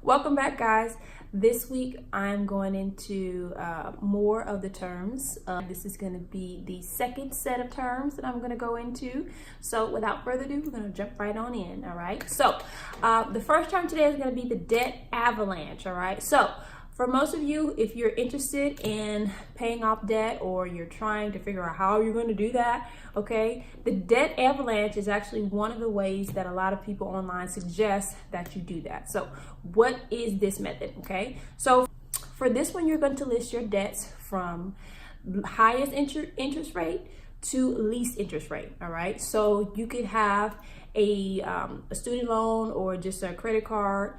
Welcome back, guys. This week I'm going into more of the terms. This is going to be the second set of terms that I'm going to go into. So without further ado, we're going to jump right on in. All right. So the first term today is going to be the debt avalanche. All right. So for most of you, if you're interested in paying off debt or you're trying to figure out how you're going to do that, okay, the debt avalanche is actually one of the ways that a lot of people online suggest that you do that. So what is this method? Okay, so for this one, you're going to list your debts from highest interest rate to least interest rate. All right, so you could have a student loan or just a credit card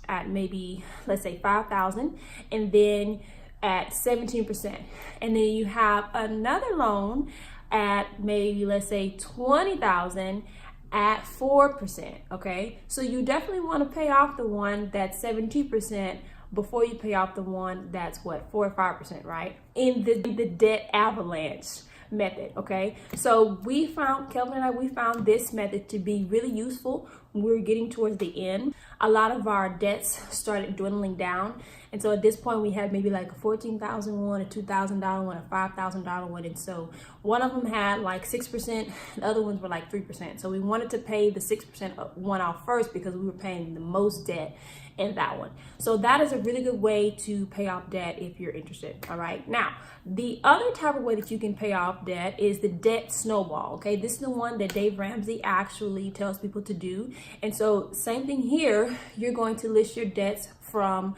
at maybe, let's say 5,000, and then at 17%, and then you have another loan at maybe, let's say 20,000 at 4%. Okay, so you definitely want to pay off the one that's 17% before you pay off the one that's what, 4 or 5%, right? In the debt avalanche method. Okay, so Kelvin and I found this method to be really useful when we were getting towards the end. A lot of our debts started dwindling down, and so at this point we had maybe like a $14,000 one, a $2,000 one, a $5,000 one, and so one of them had like 6%, the other ones were like 3%. So we wanted to pay the 6% one off first because we were paying the most debt in that one. So that is a really good way to pay off debt if you're interested. All right, now the other type of way that you can pay off debt is the debt snowball. Okay, this is the one that Dave Ramsey actually tells people to do. And so same thing here, you're going to list your debts from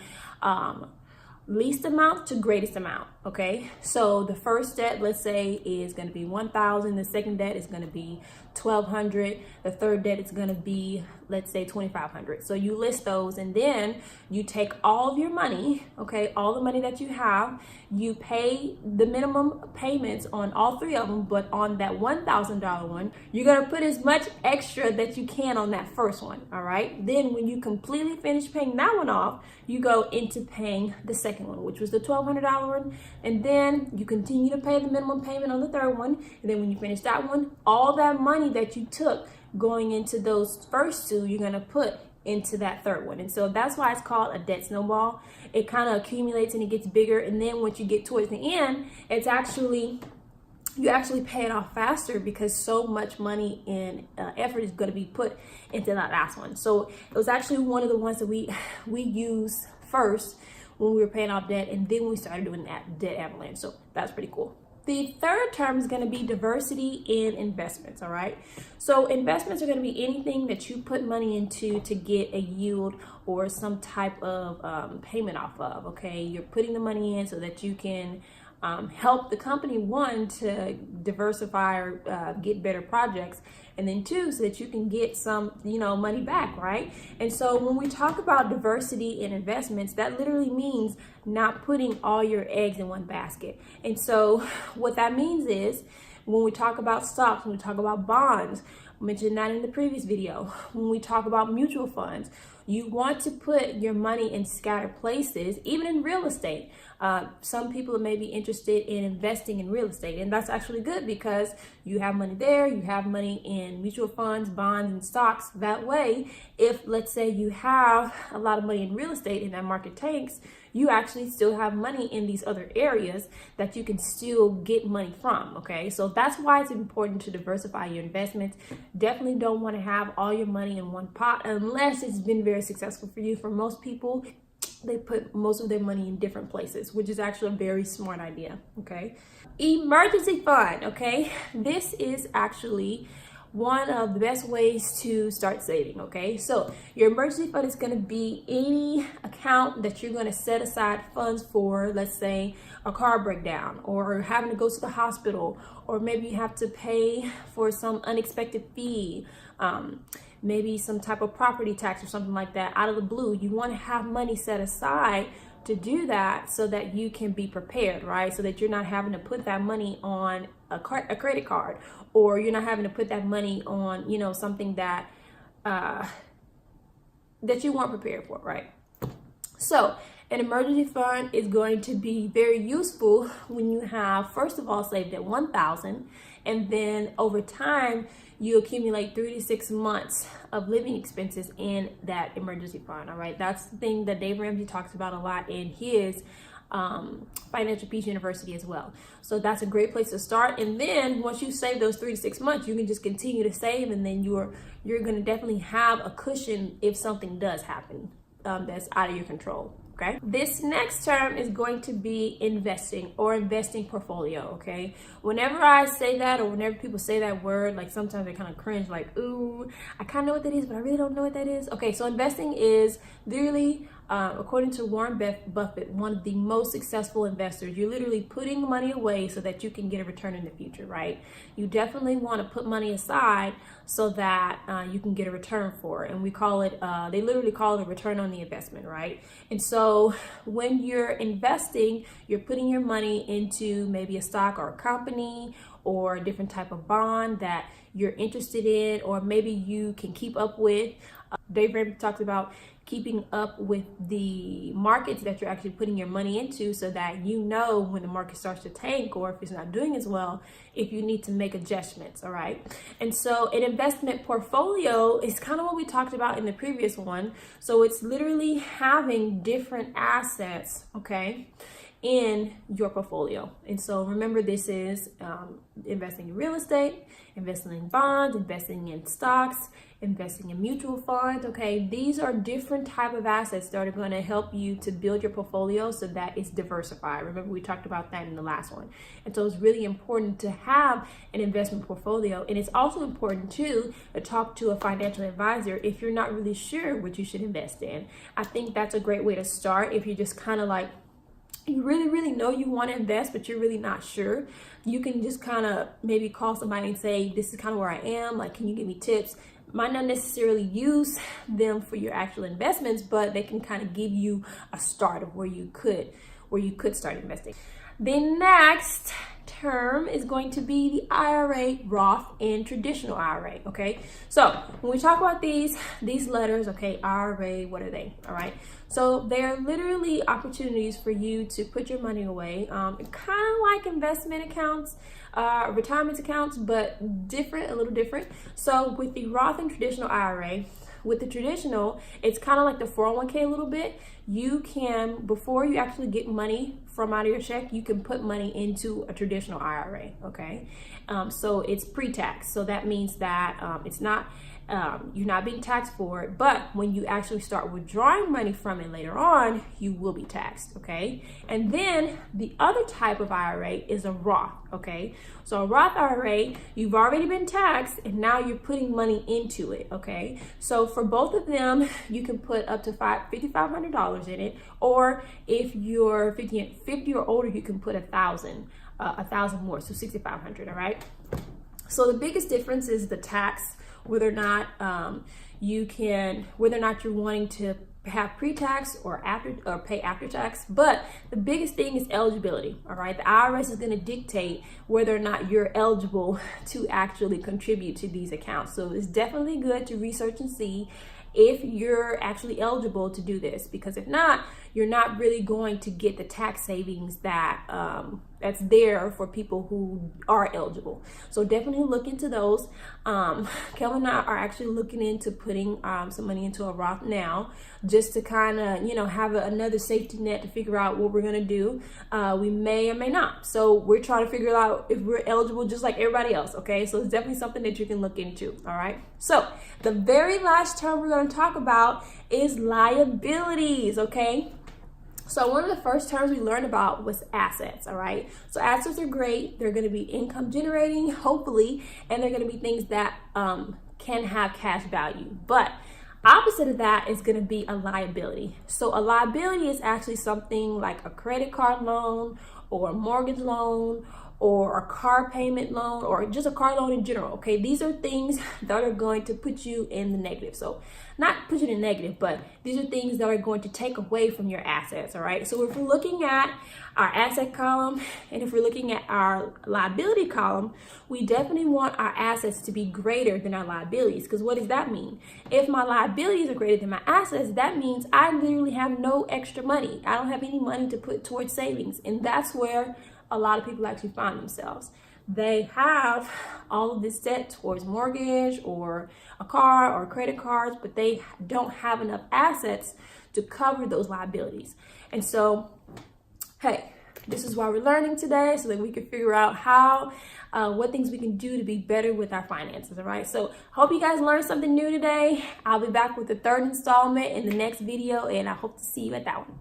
least amount to greatest amount. Okay, so the first debt, let's say, is going to be 1,000. The second debt is going to be 1,200. The third debt is going to be, let's say, 2,500. So you list those, and then you take all of your money, okay, all the money that you have, you pay the minimum payments on all three of them, but on that $1,000 one, you're going to put as much extra that you can on that first one. All right, then when you completely finish paying that one off, you go into paying the second one, which was the $1,200 one, and then you continue to pay the minimum payment on the third one, and then when you finish that one, all that money that you took going into those first two, you're going to put into that third one. And so that's why it's called a debt snowball. It kind of accumulates and it gets bigger, and then once you get towards the end, it's actually, you actually pay it off faster because so much money and effort is going to be put into that last one. So it was actually one of the ones that we used first when we were paying off debt, and then we started doing that debt avalanche. So that's pretty cool. The third term is going to be diversity in investments. All right, so investments are going to be anything that you put money into to get a yield or some type of payment off of. Okay, you're putting the money in so that you can help the company, one, to diversify or get better projects, and then two, so that you can get some, money back, right? And so when we talk about diversity in investments, that literally means not putting all your eggs in one basket. And so what that means is, when we talk about stocks, when we talk about bonds, I mentioned that in the previous video, when we talk about mutual funds, you want to put your money in scattered places, even in real estate. Some people may be interested in investing in real estate, and that's actually good because you have money there, you have money in mutual funds, bonds, and stocks. That way, if let's say you have a lot of money in real estate and that market tanks, you actually still have money in these other areas that you can still get money from. Okay, so that's why it's important to diversify your investments. Definitely don't want to have all your money in one pot unless it's been very successful for you. For most people, they put most of their money in different places, which is actually a very smart idea. Okay, emergency fund. Okay, this is actually one of the best ways to start saving. Okay, so your emergency fund is going to be any account that you're going to set aside funds for, let's say a car breakdown, or having to go to the hospital, or maybe you have to pay for some unexpected fee, maybe some type of property tax or something like that out of the blue. You want to have money set aside to do that so that you can be prepared, right? So that you're not having to put that money on a credit card, or you're not having to put that money on, something that that you weren't prepared for, right? So An emergency fund is going to be very useful when you have, first of all, saved at 1,000, and then over time you accumulate 3 to 6 months of living expenses in that emergency fund. All right, that's the thing that Dave Ramsey talks about a lot in his Financial Peace University as well. So that's a great place to start. And then once you save those 3 to 6 months, you can just continue to save, and then you're going to definitely have a cushion if something does happen that's out of your control. Okay, this next term is going to be investing or investing portfolio. Okay, whenever I say that, or whenever people say that word, like sometimes they kind of cringe, like, ooh, I kind of know what that is, but I really don't know what that is. Okay, so investing is literally, according to Warren Buffett, one of the most successful investors. You're literally putting money away so that you can get a return in the future, right? You definitely want to put money aside so that you can get a return for it. And we call it, they literally call it a return on the investment, right? And so when you're investing, you're putting your money into maybe a stock or a company or a different type of bond that you're interested in, or maybe you can keep up with. Dave Ramsey talks about keeping up with the markets that you're actually putting your money into, so that you know when the market starts to tank, or if it's not doing as well, if you need to make adjustments. All right, and so an investment portfolio is kind of what we talked about in the previous one. So it's literally having different assets, okay, in your portfolio. And so remember, this is investing in real estate, investing in bonds, investing in stocks, investing in mutual funds. Okay, these are different type of assets that are going to help you to build your portfolio so that it's diversified. Remember, we talked about that in the last one. And so it's really important to have an investment portfolio. And it's also important too to talk to a financial advisor if you're not really sure what you should invest in. I think that's a great way to start. If you're just kind of like, you really know you want to invest, but you're really not sure, you can just kind of maybe call somebody and say, this is kind of where I am, like, can you give me tips? Might not necessarily use them for your actual investments, but they can kind of give you a start of where you could start investing. The next term is going to be the IRA, Roth, and traditional IRA. Okay, so when we talk about these letters, okay, IRA, what are they? All right, so they're literally opportunities for you to put your money away, kind of like investment accounts, retirement accounts, but a little different. So with the Roth and traditional IRA, with the traditional, it's kind of like the 401k a little bit. You can, before you actually get money from out of your check, you can put money into a traditional IRA, okay? So it's pre-tax. So that means that it's not, you're not being taxed for it, but when you actually start withdrawing money from it later on, you will be taxed, okay? And then the other type of IRA is a Roth, okay? So a Roth IRA, you've already been taxed, and now you're putting money into it, okay? So for both of them, you can put up to $5,500 in it, or if you're 50 or older, you can put $1,000 more, so $6,500, all right? So the biggest difference is the tax, whether or not you're wanting to have pre-tax or pay after tax. But the biggest thing is eligibility. All right, the IRS is going to dictate whether or not you're eligible to actually contribute to these accounts. So it's definitely good to research and see if you're actually eligible to do this, because if not, you're not really going to get the tax savings that that's there for people who are eligible. So definitely look into those. Kelvin and I are actually looking into putting some money into a Roth now, just to kind of, have another safety net to figure out what we're going to do. We may or may not. So we're trying to figure out if we're eligible just like everybody else. Okay, so it's definitely something that you can look into. All right. So the very last term we're going to talk about is liabilities. Okay. So one of the first terms we learned about was assets, all right? So assets are great. They're going to be income generating, hopefully, and they're going to be things that can have cash value. But opposite of that is going to be a liability. So a liability is actually something like a credit card loan or a mortgage loan or a car payment loan, or just a car loan in general. Okay, these are things that are going to put you in the negative. So not put you in the negative, but these are things that are going to take away from your assets. All right, so if we're looking at our asset column and if we're looking at our liability column, we definitely want our assets to be greater than our liabilities. Because what does that mean? If my liabilities are greater than my assets, that means I literally have no extra money. I don't have any money to put towards savings. And that's where a lot of people actually find themselves. They have all of this debt towards mortgage or a car or credit cards, but they don't have enough assets to cover those liabilities. And so, hey, this is why we're learning today, so that we can figure out how, what things we can do to be better with our finances. All right, so hope you guys learned something new today. I'll be back with the third installment in the next video, and I hope to see you at that one.